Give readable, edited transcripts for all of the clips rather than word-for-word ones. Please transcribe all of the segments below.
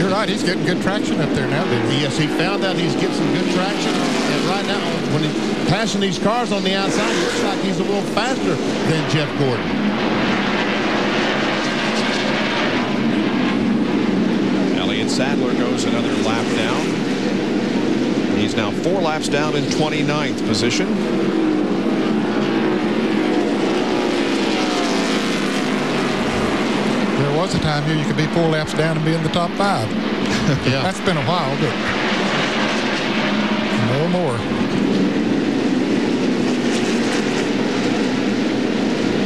You're right. He's getting good traction up there now. Yes, he found out he's getting some good traction. And right now, when he's passing these cars on the outside, it looks like he's a little faster than Jeff Gordon. Elliott Sadler goes another lap down. He's now 4 laps down in 29th position. There was a time here you could be 4 laps down and be in the top 5. Yeah. That's been a while, but no more.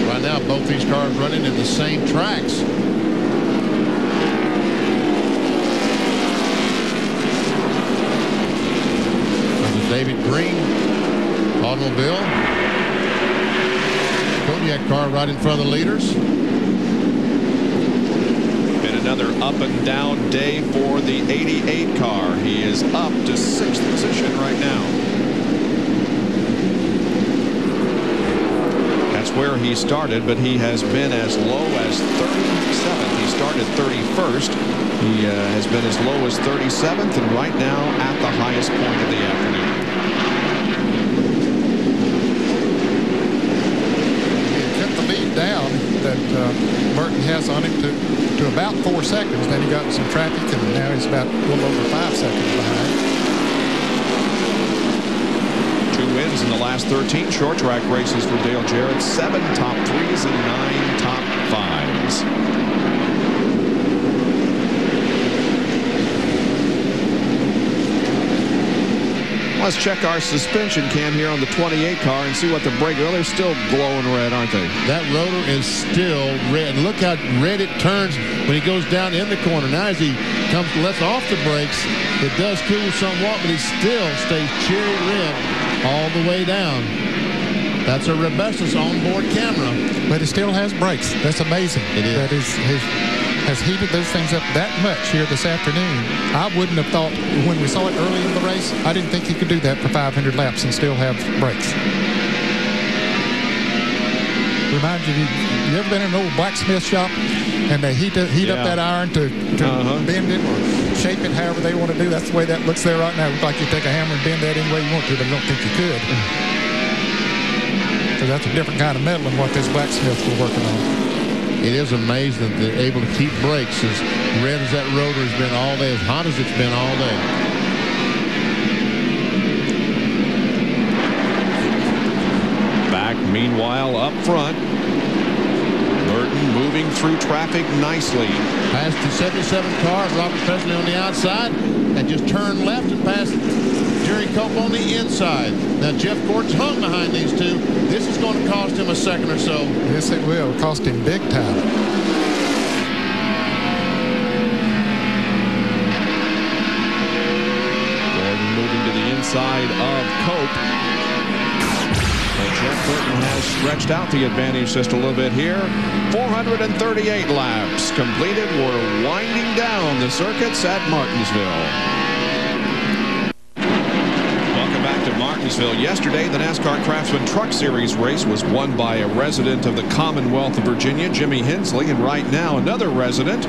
Right now, both these cars running in the same tracks. David Green automobile. Kodiak car right in front of the leaders. Been another up and down day for the 88 car. He is up to 6th position right now. That's where he started, but he has been as low as 37th. He started 31st. He has been as low as 37th, and right now at the highest point of the afternoon. Down that Burton has on him to about 4 seconds. Then he got in some traffic, and now he's about a little over 5 seconds behind. 2 wins in the last 13 short track races for Dale Jarrett. 7 top 3s and 9 top 5s. Let's check our suspension cam here on the 28 car and see what the brake. Well, they're still glowing red, aren't they? That rotor is still red. Look how red it turns when he goes down in the corner. Now as he lets off the brakes, it does cool somewhat, but he still stays cherry red all the way down. That's a Robustus onboard camera. But it still has brakes. That's amazing. It is. That has heated those things up that much here this afternoon. I wouldn't have thought, when we saw it early in the race, I didn't think he could do that for 500 laps and still have brakes. Reminds you ever been in an old blacksmith shop and they heat up that iron to bend it or shape it however they want to do? That's the way that looks there right now. It looks like you take a hammer and bend that any way you want to, but I don't think you could. So that's a different kind of metal than what this blacksmith was working on. It is amazing that they're able to keep brakes as red as that rotor has been all day, as hot as it's been all day. Back, meanwhile, up front. Burton moving through traffic nicely. Past the 77 car, Robert Presley on the outside, and just turned left and passed Jerry Cope on the inside. Now Jeff Gordon's hung behind these two. This is going to cost him a second or so. Yes, it will. Cost him big time. Gordon moving to the inside of Cope. And Jeff Burton has stretched out the advantage just a little bit here. 438 laps completed. We're winding down the circuits at Martinsville. Martinsville. Yesterday, the NASCAR Craftsman Truck Series race was won by a resident of the Commonwealth of Virginia, Jimmy Hensley, and right now another resident,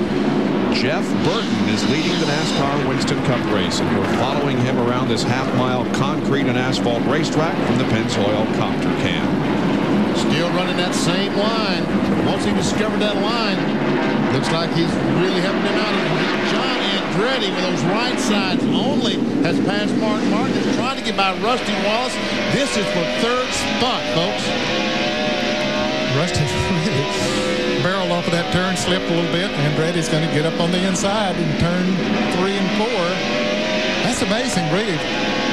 Jeff Burton, is leading the NASCAR Winston Cup race, and we're following him around this half-mile concrete and asphalt racetrack from the Pennzoil copter cam. Still running that same line. Once he discovered that line, looks like he's really helping him out. John Andretti with those right sides only has passed Martin. Martin is trying to get by Rusty Wallace. This is for 3rd spot, folks. Rusty really barreled off of that turn, slipped a little bit. Andretti's going to get up on the inside in turn 3 and 4. That's amazing, really.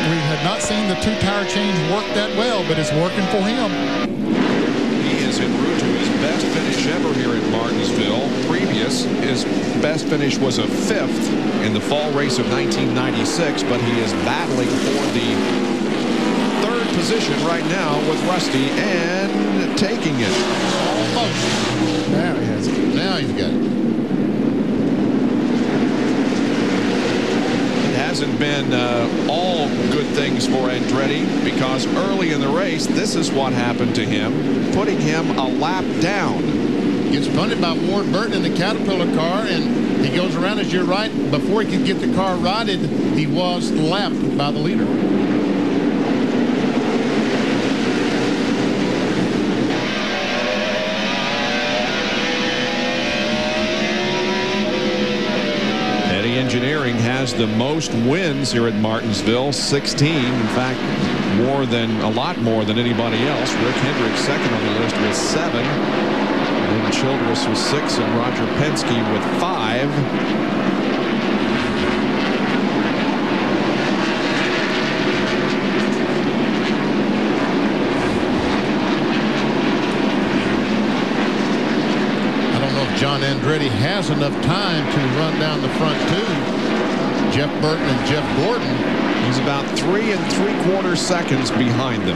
We had not seen the 2-tire change work that well, but it's working for him. He is en route to his best finish ever here at Martinsville. Previous, his best finish was a 5th in the fall race of 1996, but he is battling for the 3rd position right now with Rusty and taking it. Almost. Now he has it. Now he's got it. Hasn't been all good things for Andretti, because early in the race, this is what happened to him, putting him a lap down. Gets punted by Ward Burton in the Caterpillar car, and He goes around as you're right. Before he could get the car righted, he was lapped by the leader. Engineering has the most wins here at Martinsville, 16. In fact, a lot more than anybody else. Rick Hendricks second on the list with 7. Then Childress with 6 and Roger Penske with 5. John Andretti has enough time to run down the front two. Jeff Burton and Jeff Gordon. He's about 3 3/4 seconds behind them.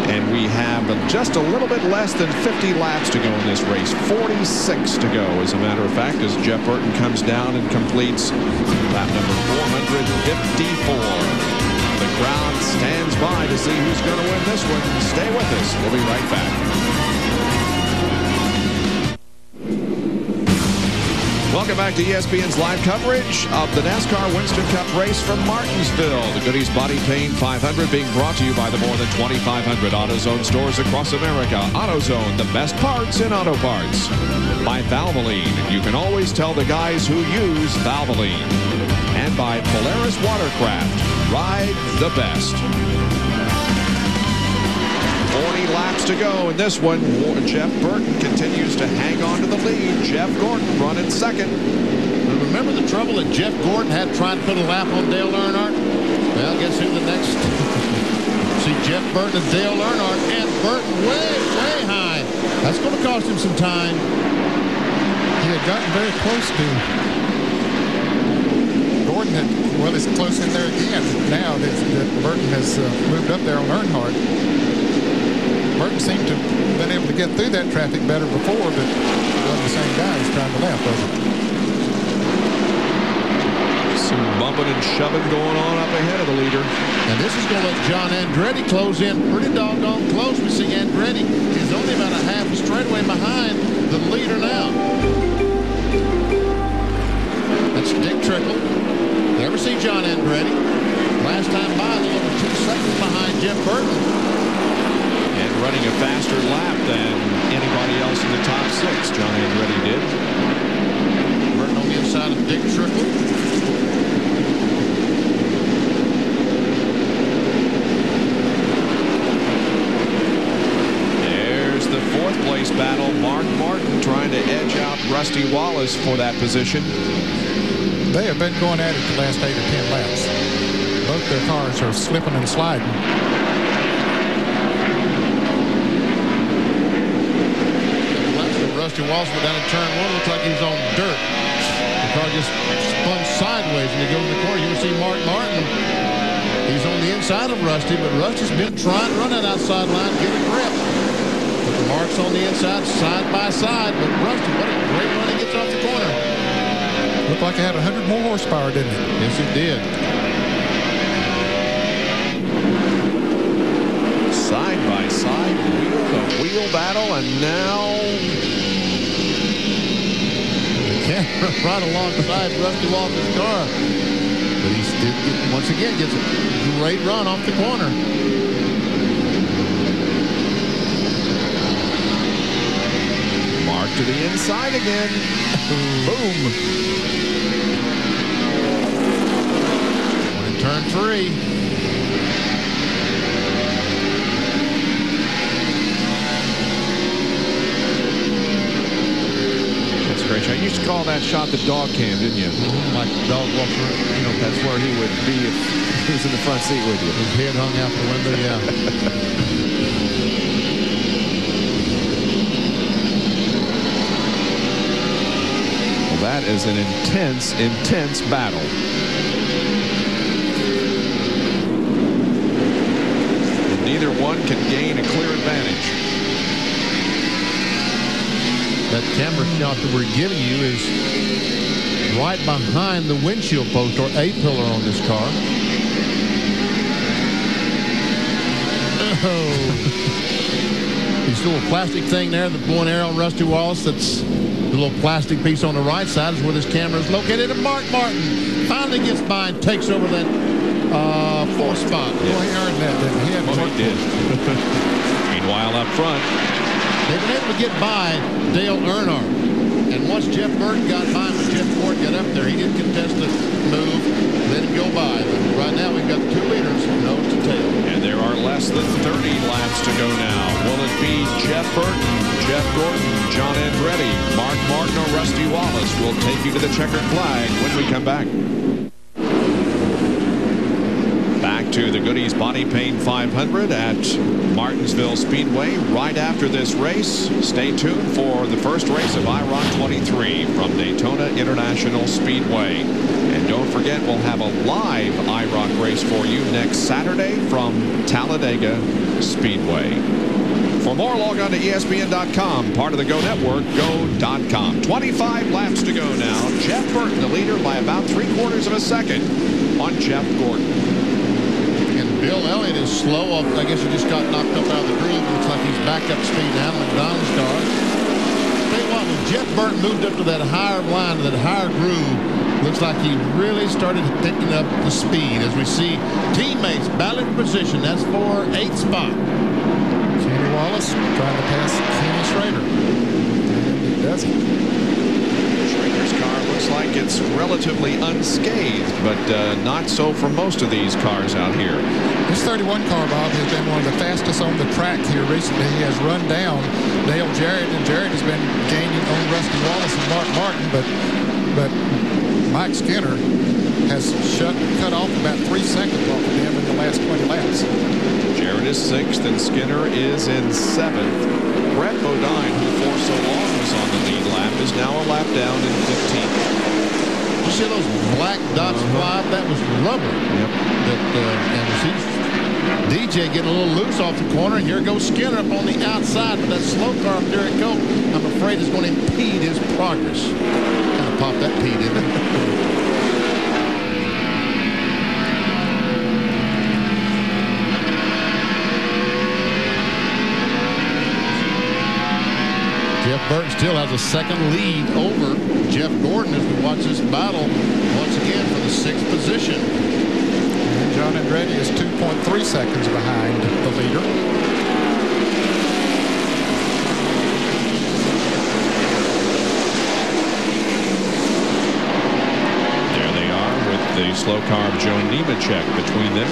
And we have just a little bit less than 50 laps to go in this race. 46 to go, as a matter of fact, as Jeff Burton comes down and completes lap number 454. The crowd stands by to see who's going to win this one. Stay with us. We'll be right back. Welcome back to ESPN's live coverage of the NASCAR Winston Cup race from Martinsville. The Goody's Body Paint 500 being brought to you by the more than 2,500 AutoZone stores across America. AutoZone, the best parts in auto parts. By Valvoline, you can always tell the guys who use Valvoline. And by Polaris Watercraft, ride the best. 40 laps to go in this one. Jeff Burton continues to hang on to the lead. Jeff Gordon running second. Remember the trouble that Jeff Gordon had trying to put a lap on Dale Earnhardt? Well, guess who the next? See Jeff Burton and Dale Earnhardt, and Burton way high. That's going to cost him some time. He had gotten very close to Gordon. It's close in there again. Now that Burton has moved up there on Earnhardt. Burton seemed to have been able to get through that traffic better before, but it wasn't the same guy who's trying to lap, was it? Some bumping and shoving going on up ahead of the leader. And this is going to let John Andretti close in pretty doggone close. We see Andretti is only about a half a straightaway behind the leader now. That's Dick Trickle. Never see John Andretti. Last time by, a little over 2 seconds behind Jeff Burton. And running a faster lap than anybody else in the top 6. John Andretti did. Burton on the inside of Dick Trickle. There's the 4th place battle. Mark Martin trying to edge out Rusty Wallace for that position. They have been going at it the last 8 or 10 laps. Both their cars are slipping and sliding. Rusty Wallace went down to turn 1. Looks like he's on dirt. The car just spun sideways when he goes in the corner. You can see Mark Martin. He's on the inside of Rusty, but Rusty's been trying to run that outside line, get a grip. But the Mark's on the inside, side by side. But Rusty, what a great run he gets off the corner. Looked like it had 100 more horsepower, didn't it? Yes, it did. Side by side, wheel to wheel battle, and now right alongside Rusty Wallace's car. But he still, once again, gets a great run off the corner. Mark to the inside again. Boom. One in turn 3. I used to call that shot the dog cam, didn't you? Like the dog walker, That's where he would be if he was in the front seat with you. His head hung out the window, yeah. Well, that is an intense battle. And neither one can gain a clear advantage. That camera shot that we're giving you is right behind the windshield post or A-pillar on this car. Oh. He's little plastic thing there, the bow and arrow, Rusty Wallace. That's the little plastic piece on the right side is where this camera is located. And Mark Martin finally gets by and takes over that fourth spot. Boy, he earned that, didn't he? He did. Meanwhile, up front, they've been able to get by Dale Earnhardt. And once Jeff Burton got by him, when Jeff Ford got up there, he didn't contest the move, let him go by. But right now, we've got the two leaders, nose to tail. and there are less than 30 laps to go now. Will it be Jeff Burton, Jeff Gordon, John Andretti, Mark Martin, or Rusty Wallace? We'll take you to the checkered flag when we come back. Back to the Goody's Body Paint 500 at Martinsville Speedway right after this race. Stay tuned for the first race of IROC 23 from Daytona International Speedway. And don't forget, we'll have a live IROC race for you next Saturday from Talladega Speedway. For more, log on to ESPN.com, part of the Go Network, go.com. 25 laps to go now. Jeff Burton, the leader, by about 3/4 of a second on Jeff Gordon. Bill Elliott is slow. I guess he just got knocked up out of the groove. Looks like he's back up speed now. McDonald's car. Tell you what, when Jeff Burton moved up to that higher line, that higher groove, looks like he really started picking up the speed. As we see teammates battling for position. That's for 8th spot. Kenny Wallace trying to pass Kenny Schrader. And he doesn't. Schrader's car looks like it's relatively unscathed, but not so for most of these cars out here. This 31 car, Bob, has been one of the fastest on the track here recently. He has run down Dale Jarrett, and Jarrett has been gaining on Rusty Wallace and Mark Martin, but Mike Skinner has cut off about 3 seconds off of him in the last 20 laps. Jarrett is 6th, and Skinner is in 7th. Brett Bodine, who for so long was on the lead lap, is now a lap down in 15th. You see those black dots fly up? That was rubber. Yep. And see DJ getting a little loose off the corner, and here goes Skinner up on the outside with that slow car up there. Go. I'm afraid it's going to impede his progress. Kind of pop that P, didn't it? Jeff Burton still has a second lead over Jeff Gordon as we watch this battle once again for the 6th position. And John Andretti is 2.3 seconds behind the leader. There they are with the slow car of Joe Nemechek between them.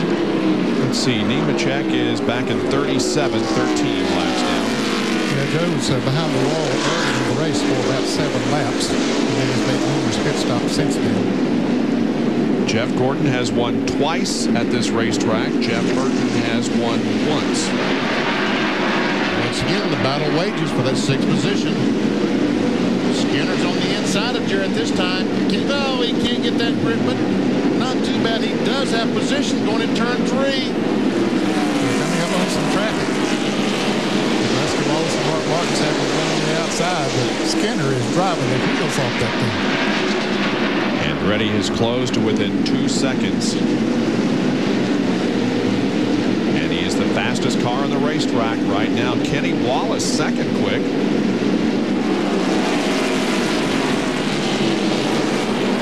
Let's see, Nemechek is back in 37, 13 laps down. Joe's behind the wall early in the race for about 7 laps, and then he's made numerous pit stops since then. Jeff Gordon has won twice at this racetrack. Jeff Burton has won once. Once again, the battle wages for that 6th position. Skinner's on the inside of Jarrett this time. No, he can't get that grip, but not too bad. He does have position going in turn 3. Coming up on some traffic. Wallace and Mark Martin's having one on the outside, but Skinner is driving the wheels off that thing. Andretti has closed to within 2 seconds. And he is the fastest car on the racetrack right now. Kenny Wallace second quick.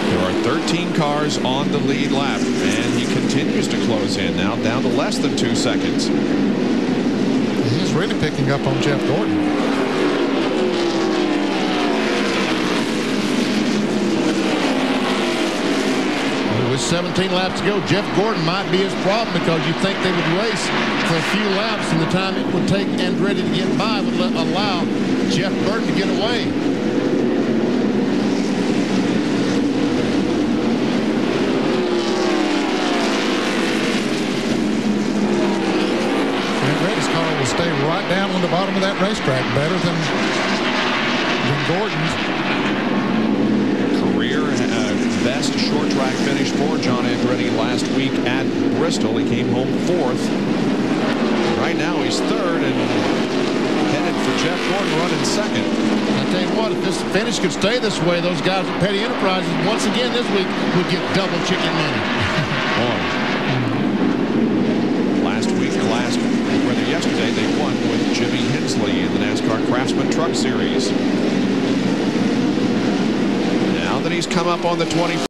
There are 13 cars on the lead lap, and he continues to close in now, down to less than 2 seconds. He's really picking up on Jeff Gordon. With 17 laps to go, Jeff Gordon might be his problem, because you think they would race for a few laps, and the time it would take Andretti to get by would allow Jeff Burton to get away. Will stay right down on the bottom of that racetrack, better than Gordon's. Career best short track finish for John Andretti last week at Bristol. He came home 4th. Right now he's 3rd and headed for Jeff Gordon running 2nd. I tell you what, if this finish could stay this way, those guys at Petty Enterprises once again this week would get double chicken money. Boy. yesterday they won with Jimmy Hensley in the NASCAR Craftsman Truck Series. Now that he's come up on the 20.